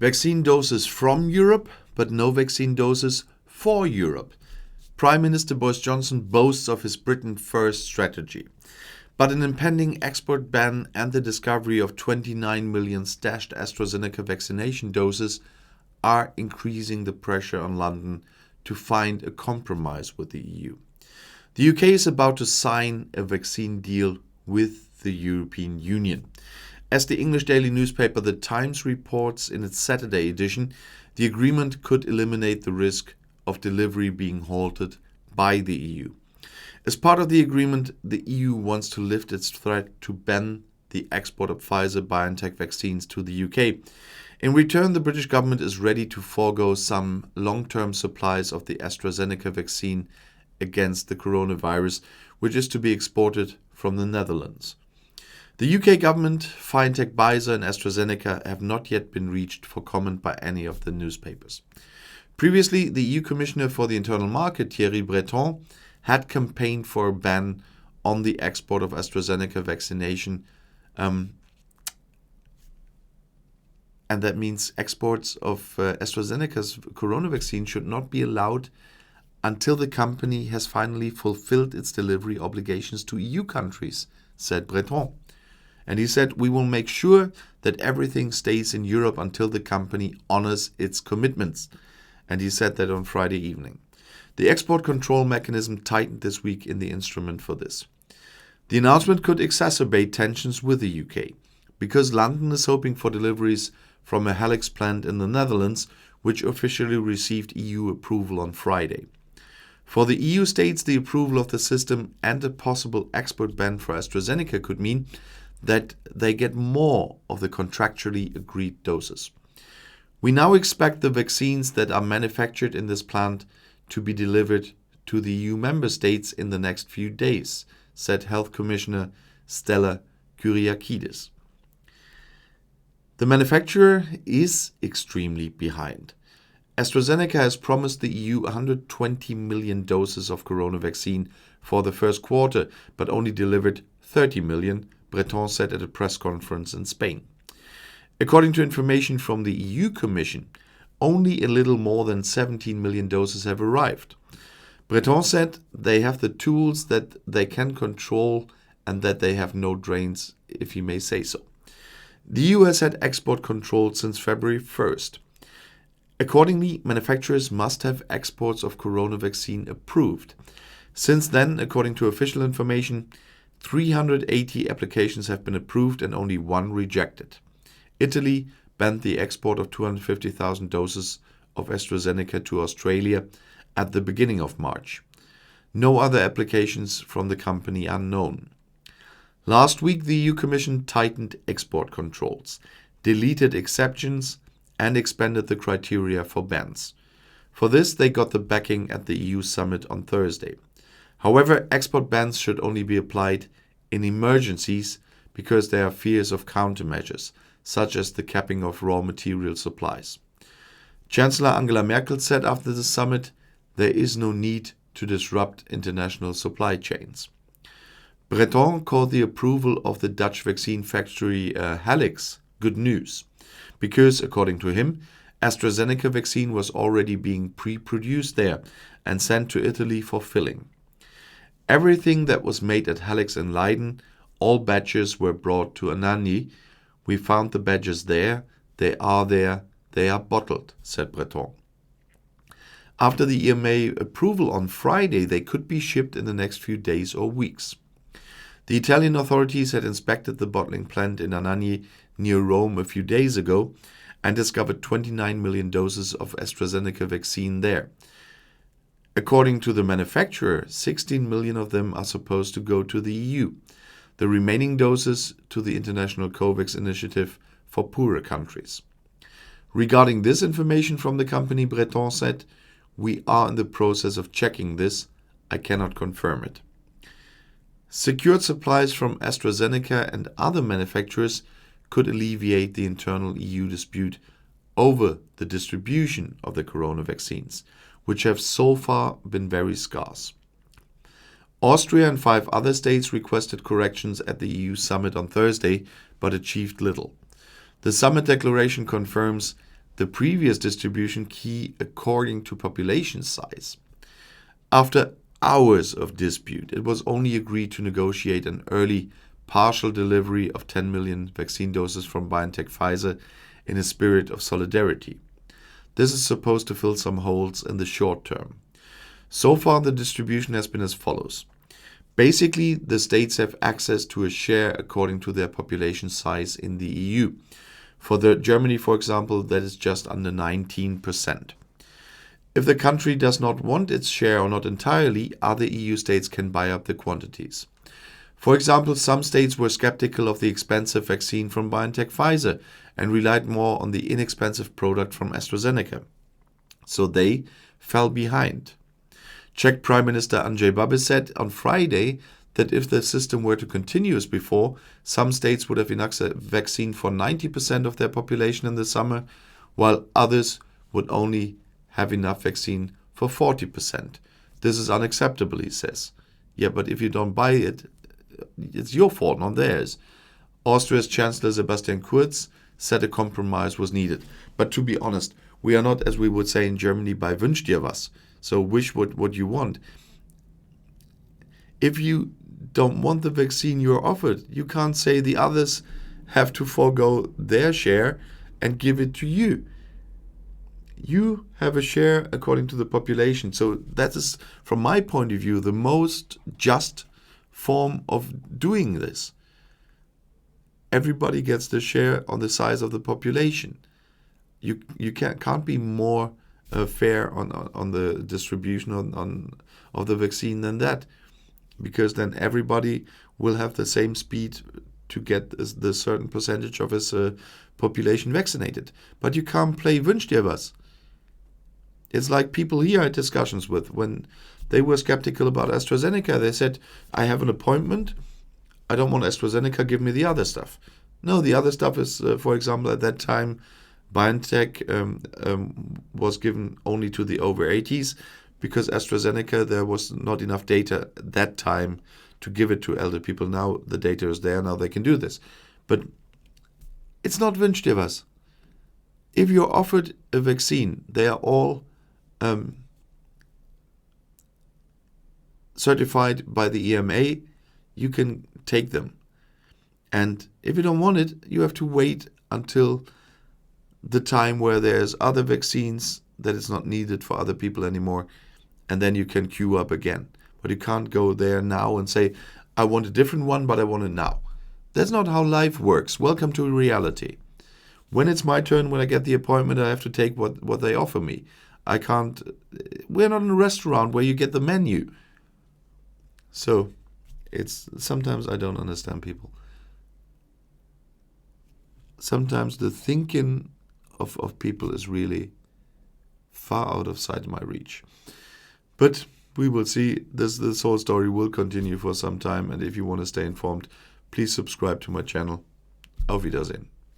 Vaccine doses from Europe, but no vaccine doses for Europe. Prime Minister Boris Johnson boasts of his Britain First strategy. But an impending export ban and the discovery of 29 million stashed Astrazeneca vaccination doses are increasing the pressure on London to find a compromise with the EU. The UK is about to sign a vaccine deal with the European Union. As the English daily newspaper The Times reports in its Saturday edition, the agreement could eliminate the risk of delivery being halted by the EU. As part of the agreement, the EU wants to lift its threat to ban the export of Pfizer-BioNTech vaccines to the UK. In return, the British government is ready to forego some long-term supplies of the Astrazeneca vaccine against the coronavirus, which is to be exported from the Netherlands. The UK government, FinTech Weser and Astrazeneca have not yet been reached for comment by any of the newspapers. Previously, the EU Commissioner for the Internal Market, Thierry Breton, had campaigned for a ban on the export of AstraZeneca vaccination, and that means exports of AstraZeneca's corona vaccine should not be allowed until the company has finally fulfilled its delivery obligations to EU countries, said Breton. And he said, "We will make sure that everything stays in Europe until the company honors its commitments." And he said that on Friday evening. The export control mechanism tightened this week in the instrument for this. The announcement could exacerbate tensions with the UK, because London is hoping for deliveries from a Helix plant in the Netherlands, which officially received EU approval on Friday. For the EU states, the approval of the system and a possible export ban for AstraZeneca could mean that they get more of the contractually agreed doses. We now expect the vaccines that are manufactured in this plant to be delivered to the EU member states in the next few days, said Health Commissioner Stella Kyriakides. The manufacturer is extremely behind. AstraZeneca has promised the EU 120 million doses of corona vaccine for the first quarter, but only delivered 30 million, Breton said at a press conference in Spain. According to information from the EU Commission, only a little more than 17 million doses have arrived. Breton said they have the tools that they can control and that they have no drains, if he may say so. The EU has had export control since February 1st. Accordingly, manufacturers must have exports of corona vaccine approved. Since then, according to official information, 380 applications have been approved and only one rejected. Italy banned the export of 250,000 doses of AstraZeneca to Australia at the beginning of March. No other applications from the company are known. Last week, the EU Commission tightened export controls, deleted exceptions, and expanded the criteria for bans. For this, they got the backing at the EU summit on Thursday. However, export bans should only be applied in emergencies because there are fears of countermeasures, such as the capping of raw material supplies. Chancellor Angela Merkel said after the summit, there is no need to disrupt international supply chains. Breton called the approval of the Dutch vaccine factory Helix good news, because, according to him, AstraZeneca vaccine was already being pre-produced there and sent to Italy for filling. Everything that was made at Helix in Leiden, all batches were brought to Anagni. We found the badges there, they are bottled, said Breton. After the EMA approval on Friday, they could be shipped in the next few days or weeks. The Italian authorities had inspected the bottling plant in Anagni near Rome a few days ago and discovered 29 million doses of AstraZeneca vaccine there. According to the manufacturer, 16 million of them are supposed to go to the EU. The remaining doses to the International COVAX initiative for poorer countries. Regarding this information from the company, Breton said, "We are in the process of checking this. I cannot confirm it." Secured supplies from AstraZeneca and other manufacturers could alleviate the internal EU dispute over the distribution of the corona vaccines, which have so far been very scarce. Austria and 5 other states requested corrections at the EU summit on Thursday, but achieved little. The summit declaration confirms the previous distribution key according to population size. After hours of dispute, it was only agreed to negotiate an early partial delivery of 10 million vaccine doses from BioNTech Pfizer in a spirit of solidarity. This is supposed to fill some holes in the short term. So far, the distribution has been as follows. Basically, the states have access to a share according to their population size in the EU. For Germany, for example, that is just under 19%. If the country does not want its share or not entirely, other EU states can buy up the quantities. For example, some states were skeptical of the expensive vaccine from BioNTech Pfizer and relied more on the inexpensive product from Astrazeneca. So they fell behind. Czech Prime Minister Andrej Babiš said on Friday that if the system were to continue as before, some states would have enough vaccine for 90% of their population in the summer, while others would only have enough vaccine for 40%. This is unacceptable, he says. Yeah, but if you don't buy it, it's your fault, not theirs. Austria's Chancellor Sebastian Kurz said a compromise was needed. But to be honest, we are not, as we would say in Germany, bei wünsch dir was. So wish what you want. If you don't want the vaccine you're offered, you can't say the others have to forego their share and give it to you. You have a share according to the population. So that is, from my point of view, the most just form of doing this. Everybody gets the share on the size of the population. You can't be more fair on the distribution of the vaccine than that, because then everybody will have the same speed to get the certain percentage of his population vaccinated. But you can't play wünsch dir was. It's like people here I had discussions with, when they were skeptical about AstraZeneca, they said, I have an appointment, I don't want AstraZeneca, give me the other stuff. No, the other stuff is, for example, at that time, BioNTech was given only to the over 80s, because AstraZeneca, there was not enough data at that time to give it to elder people. Now the data is there, now they can do this. But it's not wünsch dir was. If you're offered a vaccine, they are all certified by the EMA, you can take them. And if you don't want it, you have to wait until the time where there's other vaccines that is not needed for other people anymore, and then you can queue up again. But you can't go there now and say, I want a different one, but I want it now. That's not how life works. Welcome to reality. When it's my turn, when I get the appointment, I have to take what they offer me. I can't, we're not in a restaurant where you get the menu. So it's, sometimes I don't understand people. Sometimes the thinking of people is really far out of sight of my reach. But we will see. This whole story will continue for some time. And if you want to stay informed, please subscribe to my channel. Auf Wiedersehen.